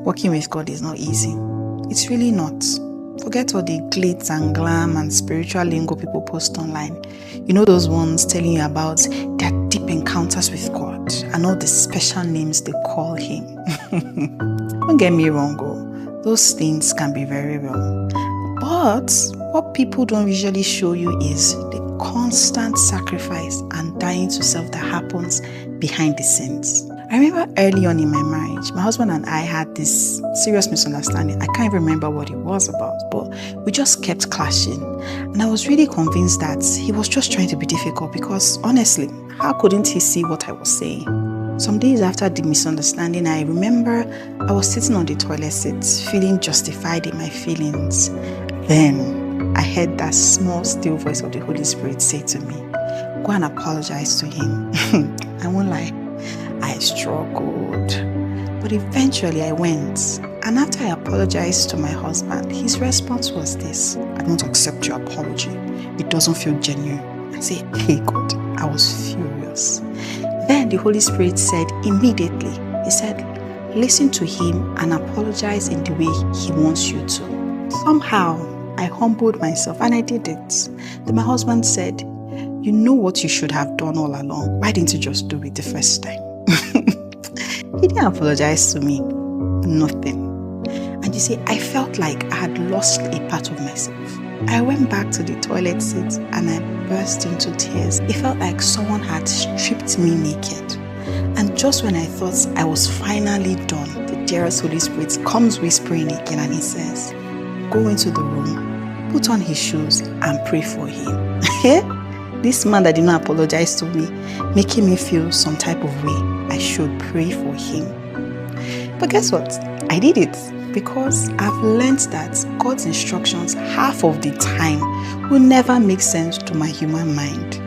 Working with God is not easy. It's really not. Forget all the glitz and glam and spiritual lingo people post online. You know those ones telling you about their deep encounters with God and all the special names they call Him. Don't get me wrong, those things can be very real. But what people don't usually show you is the constant sacrifice and dying to self that happens behind the scenes. I remember early on in my marriage, my husband and I had this serious misunderstanding. I can't even remember what it was about, but we just kept clashing. And I was really convinced that he was just trying to be difficult because honestly, how couldn't he see what I was saying? Some days after the misunderstanding, I remember I was sitting on the toilet seat, feeling justified in my feelings. Then I heard that small, still voice of the Holy Spirit say to me, "Go and apologize to him." I won't lie, I struggled. But eventually I went. And after I apologized to my husband, his response was this: "I don't accept your apology. It doesn't feel genuine." I said, "Hey God," I was furious. Then the Holy Spirit said immediately, He said, "Listen to him and apologize in the way he wants you to." Somehow, I humbled myself and I did it. Then my husband said, "You know what you should have done all along. Why didn't you just do it the first time?" He didn't apologize to me. Nothing. And you see, I felt like I had lost a part of myself. I went back to the toilet seat and I burst into tears. It felt like someone had stripped me naked. And just when I thought I was finally done, the dearest Holy Spirit comes whispering again and He says, "Go into the room, put on his shoes and pray for him." This man that did not apologize to me, making me feel some type of way, I should pray for him. But guess what? I did it because I've learned that God's instructions half of the time will never make sense to my human mind.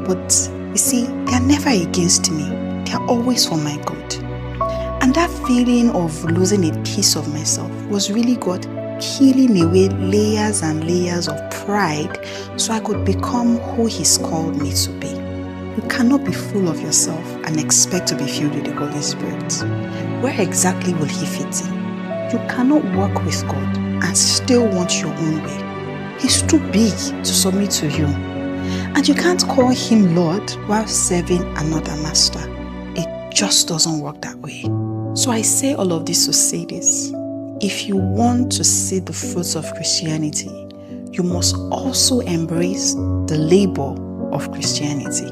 But you see, they are never against me. They are always for my good. And that feeling of losing a piece of myself was really God peeling away layers and layers of pride so I could become who He's called me to be. You cannot be full of yourself and expect to be filled with the Holy Spirit. Where exactly will He fit in? You cannot work with God and still want your own way. He's too big to submit to you. And you can't call Him Lord while serving another master. It just doesn't work that way. So I say all of this to say this. If you want to see the fruits of Christianity, you must also embrace the labor of Christianity.